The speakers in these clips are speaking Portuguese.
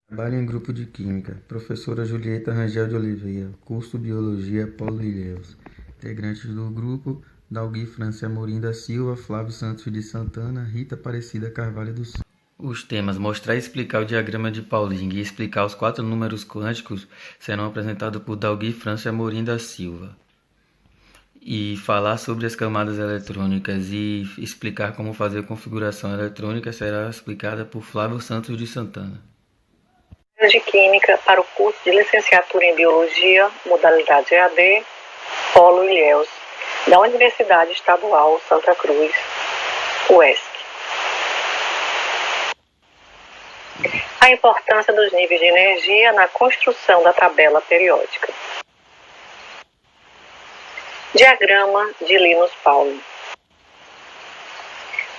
Trabalho em grupo de química. Professora Julieta Rangel de Oliveira. Curso Biologia Paulo Ilhéus. Integrantes do grupo: Dalgui França Amorim da Silva, Flávio Santos de Santana, Rita Aparecida Carvalho do Sul. Os temas: mostrar e explicar o diagrama de Pauling e explicar os 4 números quânticos serão apresentados por Dalgui França Amorim da Silva. E falar sobre as camadas eletrônicas e explicar como fazer configuração eletrônica será explicada por Flávio Santos de Santana. De Química para o curso de Licenciatura em Biologia, modalidade EAD, Polo Ilhéus, da Universidade Estadual Santa Cruz, UESC. A importância dos níveis de energia na construção da tabela periódica. Diagrama de Linus Pauling.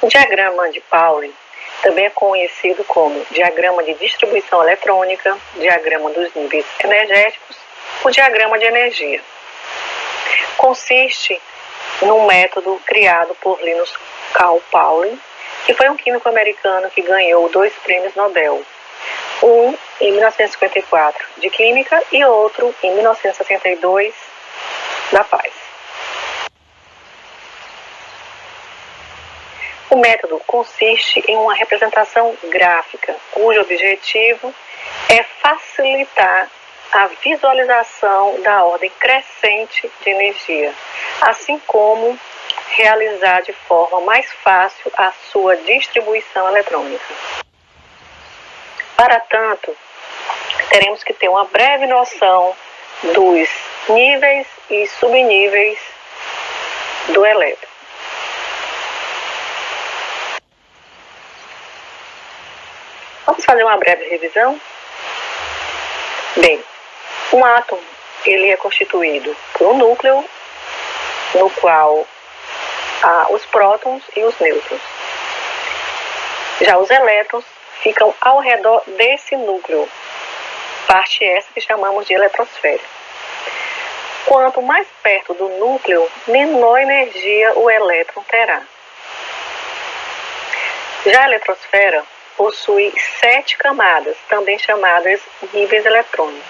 O diagrama de Pauling também é conhecido como diagrama de distribuição eletrônica, diagrama dos níveis energéticos, o diagrama de energia. Consiste num método criado por Linus Carl Pauling, que foi um químico americano que ganhou 2 prêmios Nobel, um em 1954 de Química e outro em 1962 da Paz. O método consiste em uma representação gráfica, cujo objetivo é facilitar a visualização da ordem crescente de energia, assim como realizar de forma mais fácil a sua distribuição eletrônica. Para tanto, teremos que ter uma breve noção dos níveis e subníveis do elétron. Vamos fazer uma breve revisão? Bem, um átomo ele é constituído por um núcleo no qual há os prótons e os nêutrons. Já os elétrons ficam ao redor desse núcleo, parte essa que chamamos de eletrosfera. Quanto mais perto do núcleo, menor energia o elétron terá. Já a eletrosfera possui 7 camadas, também chamadas níveis eletrônicos,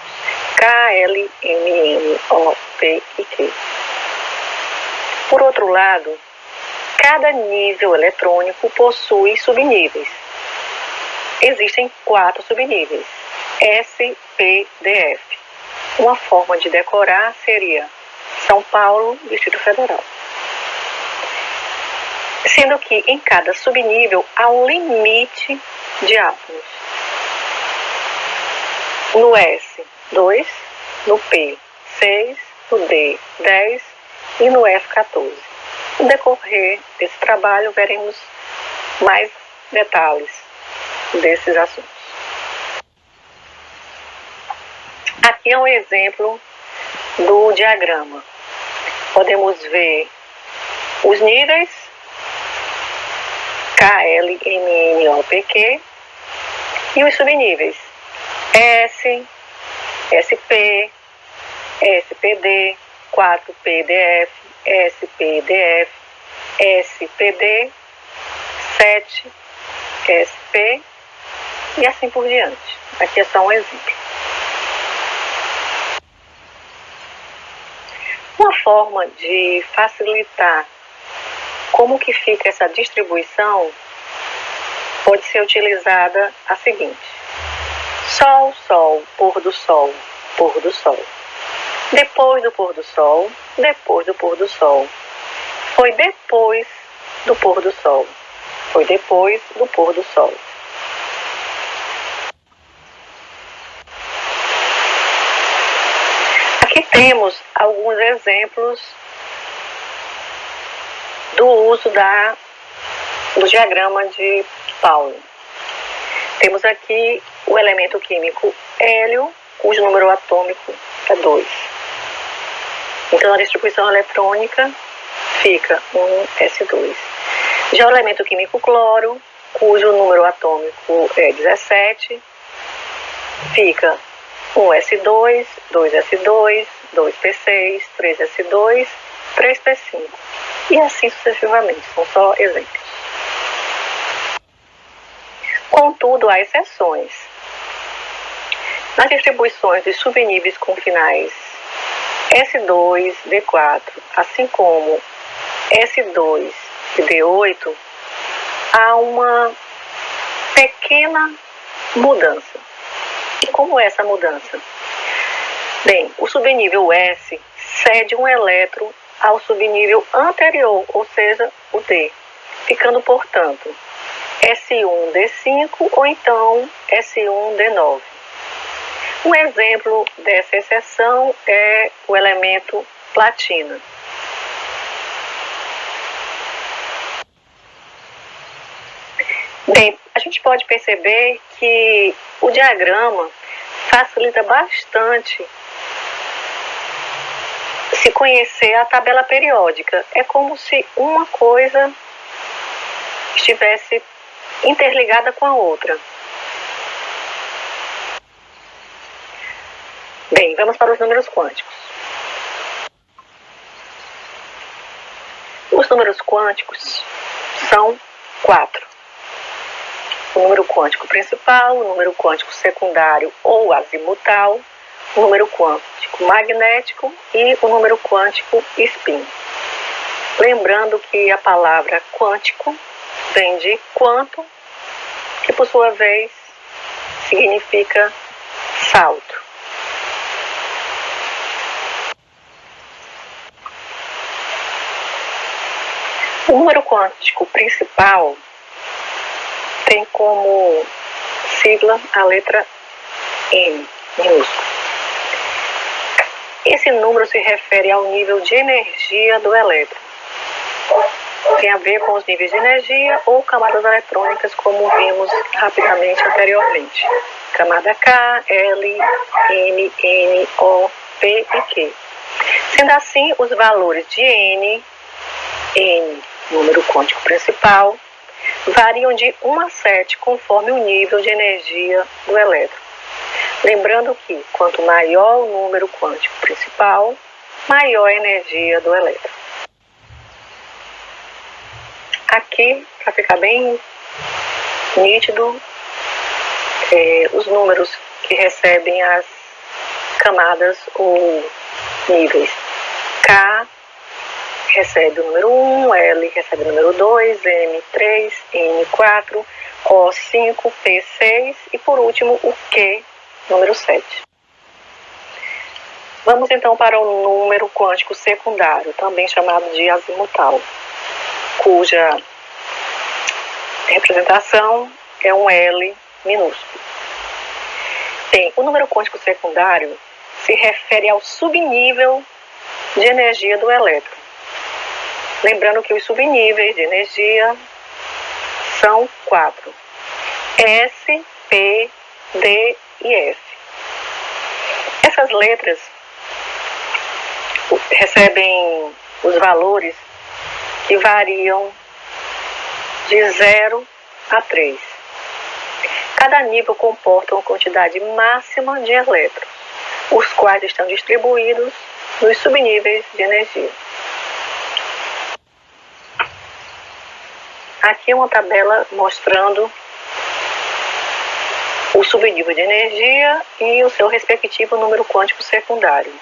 K, L, M, N, O, P e Q. Por outro lado, cada nível eletrônico possui subníveis. Existem 4 subníveis, S, P, D, F. Uma forma de decorar seria São Paulo, Distrito Federal. Sendo que em cada subnível há um limite de átomos. No S, 2, no P, 6, no D, 10 e no F, 14. No decorrer desse trabalho, veremos mais detalhes desses assuntos. Aqui é um exemplo do diagrama. Podemos ver os níveis K, L, M, N, O, P, Q e os subníveis S, SP, SPD, 4PDF, SPDF, SPD, 7, SP e assim por diante. Aqui é só um exemplo. Uma forma de facilitar como que fica essa distribuição pode ser utilizada a seguinte: Sol, Sol, pôr do Sol, pôr do Sol. Depois do pôr do Sol, depois do pôr do Sol. Foi depois do pôr do Sol. Foi depois do pôr do Sol. Aqui temos alguns exemplos do uso do diagrama de Pauling. Temos aqui o elemento químico hélio, cujo número atômico é 2. Então, a distribuição eletrônica fica um S2. Já o elemento químico cloro, cujo número atômico é 17, fica um S2, 2S2, 2P6, 3S2, 3P5. E assim sucessivamente, são só exemplos. Contudo, há exceções. Nas distribuições de subníveis com finais S2, D4, assim como S2 e D8, há uma pequena mudança. E como é essa mudança? Bem, o subnível S cede um elétron ao subnível anterior, ou seja, o D, ficando, portanto, S1D5 ou então S1D9. Um exemplo dessa exceção é o elemento platina. Bem, a gente pode perceber que o diagrama facilita bastante se conhecer a tabela periódica. É como se uma coisa estivesse interligada com a outra. Bem, vamos para os números quânticos. Os números quânticos são 4. O número quântico principal, o número quântico secundário ou azimutal, o número quântico magnético e o número quântico spin. Lembrando que a palavra quântico vem de quanto, que por sua vez significa salto. O número quântico principal tem como sigla a letra M, minúsculo. Esse número se refere ao nível de energia do elétron. Tem a ver com os níveis de energia ou camadas eletrônicas, como vimos rapidamente anteriormente. Camada K, L, M, N, O, P e Q. Sendo assim, os valores de N, número quântico principal, variam de 1 a 7 conforme o nível de energia do elétron. Lembrando que quanto maior o número quântico principal, maior a energia do elétron. Aqui, para ficar bem nítido, os números que recebem as camadas ou níveis. K recebe o número 1, L recebe o número 2, M 3, N 4, O 5, P 6 e por último o Q, número 7. Vamos então para o número quântico secundário, também chamado de azimutal, cuja representação é um L minúsculo. Bem, o número quântico secundário se refere ao subnível de energia do elétron. Lembrando que os subníveis de energia são 4. S, P, D e F. Essas letras recebem os valores que variam de 0 a 3. Cada nível comporta uma quantidade máxima de elétrons, os quais estão distribuídos nos subníveis de energia. Aqui é uma tabela mostrando o subnível de energia e o seu respectivo número quântico secundário.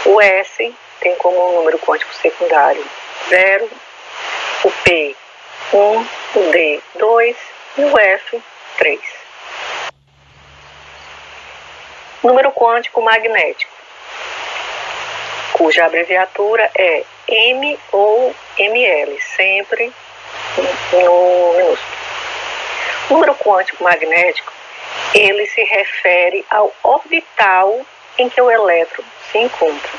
O S tem como número quântico secundário 0, o P 1, o D 2 e o F 3. Número quântico magnético, cuja abreviatura é M ou ML, sempre no minúsculo. O número quântico magnético, ele se refere ao orbital em que o elétron se encontra.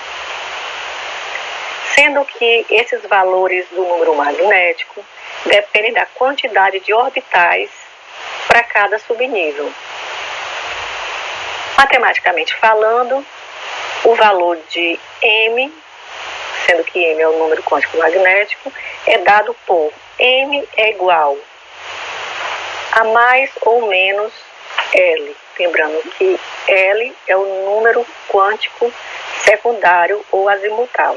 Sendo que esses valores do número magnético dependem da quantidade de orbitais para cada subnível. Matematicamente falando, o valor de M, sendo que M é o número quântico magnético, é dado por M é igual a mais ou menos L. Lembrando que L é o número quântico secundário ou azimutal.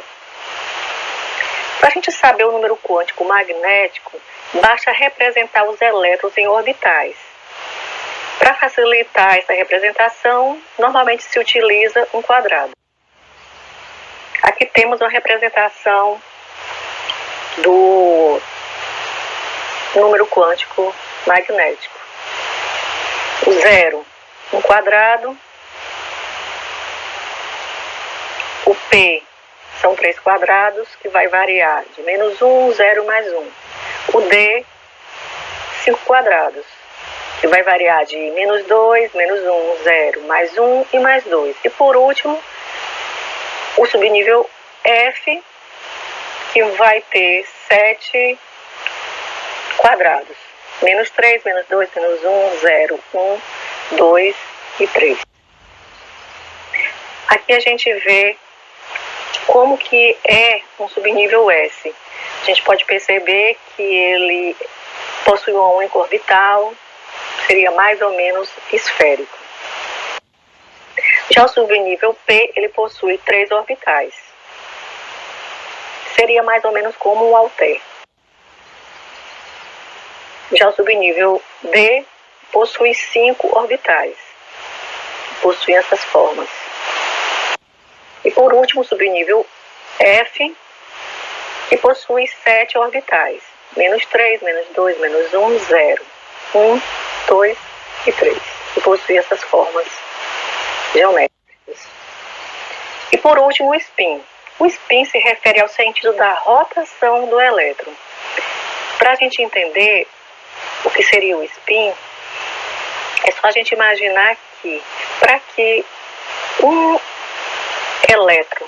Para a gente saber o número quântico magnético, basta representar os elétrons em orbitais. Para facilitar essa representação, normalmente se utiliza um quadrado. Aqui temos uma representação do número quântico magnético. O zero, um quadrado. O P são 3 quadrados, que vai variar de -1, 0, mais 1. O D, 5 quadrados, que vai variar de -2, -1, 0, mais 1 e mais 2. E por último, o subnível F, que vai ter 7 quadrados. -3, -2, -1, 0, 1, 2 e 3. Aqui a gente vê como que é um subnível S. A gente pode perceber que ele possui uma única orbital, seria mais ou menos esférico. Já o subnível P, ele possui 3 orbitais. Seria mais ou menos como um halter. Já o subnível D possui 5 orbitais. Possui essas formas. E por último, o subnível F, que possui 7 orbitais. -3, -2, -1, 0, 1, 2 e 3. E possui essas formas geométricas. E por último, o spin. O spin se refere ao sentido da rotação do elétron. Para a gente entender o que seria o spin, é só a gente imaginar que, para que um elétron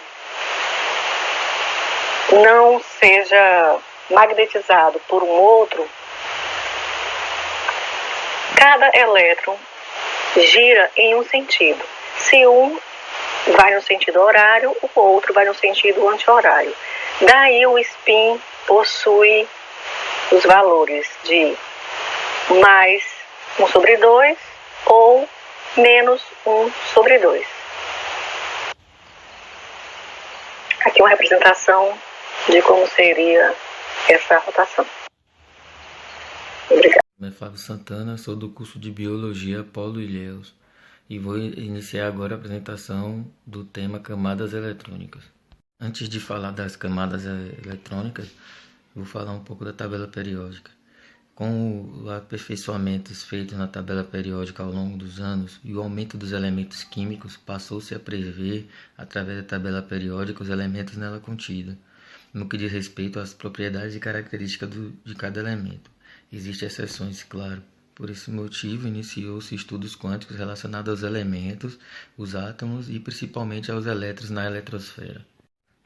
não seja magnetizado por um outro, cada elétron gira em um sentido. Se um vai no sentido horário, o outro vai no sentido anti-horário. Daí o spin possui os valores de mais 1/2 ou menos 1/2. Aqui uma representação de como seria essa rotação. Obrigada. Meu nome é Flávio Santana, sou do curso de Biologia Paulo Ilhéus e vou iniciar agora a apresentação do tema camadas eletrônicas. Antes de falar das camadas eletrônicas, vou falar um pouco da tabela periódica. Com os aperfeiçoamentos feitos na tabela periódica ao longo dos anos e o aumento dos elementos químicos, passou-se a prever, através da tabela periódica, os elementos nela contidos, no que diz respeito às propriedades e características de cada elemento. Existem exceções, claro. Por esse motivo, iniciou-se estudos quânticos relacionados aos elementos, os átomos e principalmente aos elétrons na eletrosfera.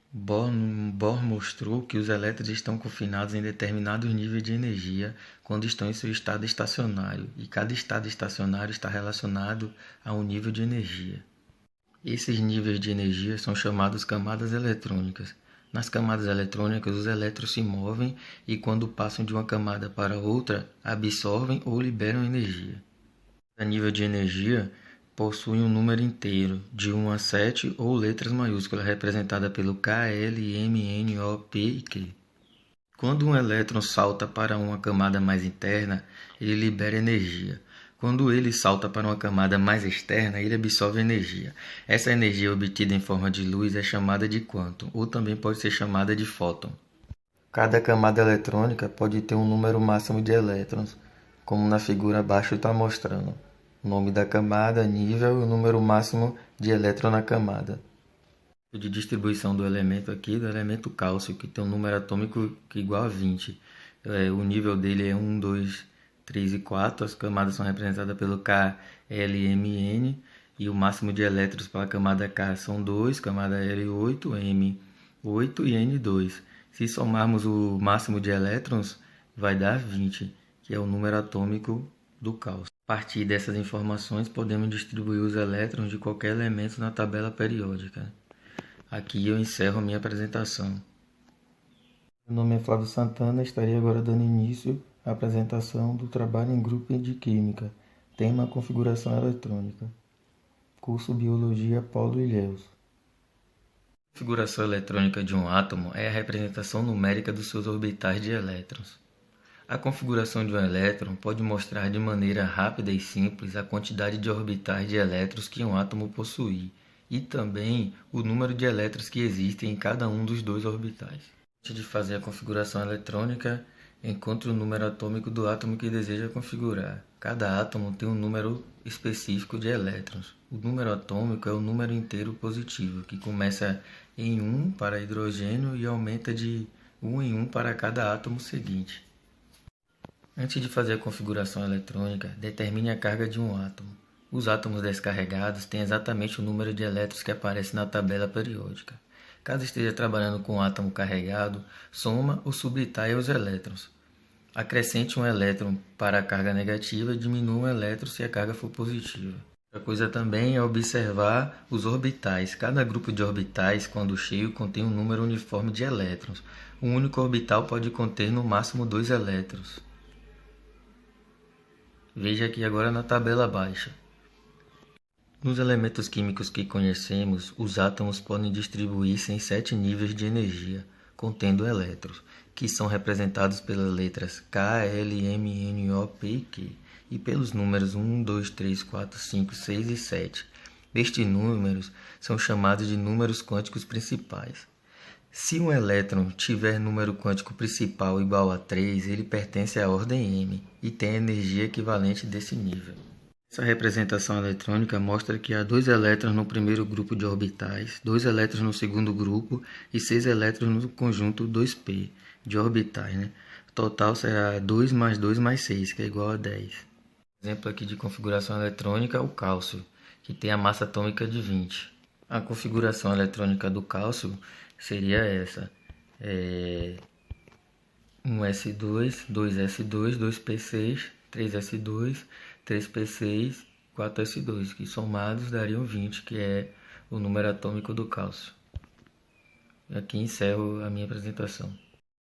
Bohr mostrou que os elétrons estão confinados em determinados níveis de energia quando estão em seu estado estacionário, e cada estado estacionário está relacionado a um nível de energia. Esses níveis de energia são chamados camadas eletrônicas. Nas camadas eletrônicas, os elétrons se movem e, quando passam de uma camada para outra, absorvem ou liberam energia. A nível de energia, possui um número inteiro, de 1 a 7 ou letras maiúsculas, representada pelo K, L, M, N, O, P e Q. Quando um elétron salta para uma camada mais interna, ele libera energia. Quando ele salta para uma camada mais externa, ele absorve energia. Essa energia obtida em forma de luz é chamada de quantum, ou também pode ser chamada de fóton. Cada camada eletrônica pode ter um número máximo de elétrons, como na figura abaixo está mostrando. O nome da camada, nível e o número máximo de elétron na camada. De distribuição do elemento aqui, do elemento cálcio, que tem um número atômico que é igual a 20. O nível dele é 1, 2, 3 e 4. As camadas são representadas pelo K, L, M, N. E o máximo de elétrons para a camada K são 2, camada L 8, M 8 e N 2. Se somarmos o máximo de elétrons, vai dar 20, que é o número atômico do cálcio. A partir dessas informações, podemos distribuir os elétrons de qualquer elemento na tabela periódica. Aqui eu encerro a minha apresentação. Meu nome é Flávio Santana, estarei agora dando início à apresentação do trabalho em grupo de Química, tema configuração eletrônica, curso Biologia Paulo Ilhéus. A configuração eletrônica de um átomo é a representação numérica dos seus orbitais de elétrons. A configuração de um elétron pode mostrar de maneira rápida e simples a quantidade de orbitais de elétrons que um átomo possui e também o número de elétrons que existem em cada um dos dois orbitais. Antes de fazer a configuração eletrônica, encontre o número atômico do átomo que deseja configurar. Cada átomo tem um número específico de elétrons. O número atômico é o número inteiro positivo, que começa em 1 para hidrogênio e aumenta de 1 em 1 para cada átomo seguinte. Antes de fazer a configuração eletrônica, determine a carga de um átomo. Os átomos descarregados têm exatamente o número de elétrons que aparece na tabela periódica. Caso esteja trabalhando com um átomo carregado, soma ou subtrai os elétrons. Acrescente um elétron para a carga negativa e diminua um elétron se a carga for positiva. Outra coisa também é observar os orbitais. Cada grupo de orbitais, quando cheio, contém um número uniforme de elétrons. Um único orbital pode conter no máximo 2 elétrons. Veja aqui agora na tabela abaixo. Nos elementos químicos que conhecemos, os átomos podem distribuir-se em 7 níveis de energia, contendo elétrons, que são representados pelas letras K, L, M, N, O, P e Q, e pelos números 1, 2, 3, 4, 5, 6 e 7. Estes números são chamados de números quânticos principais. Se um elétron tiver número quântico principal igual a 3, ele pertence à ordem M e tem energia equivalente desse nível. Essa representação eletrônica mostra que há 2 elétrons no primeiro grupo de orbitais, 2 elétrons no segundo grupo e 6 elétrons no conjunto 2p de orbitais. O total será 2 mais 2 mais 6, que é igual a 10. Exemplo aqui de configuração eletrônica é o cálcio, que tem a massa atômica de 20. A configuração eletrônica do cálcio seria essa: 1s2, 2s2, 2p6, 3s2, 3p6, 4s2, que somados dariam 20, que é o número atômico do cálcio. Aqui encerro a minha apresentação.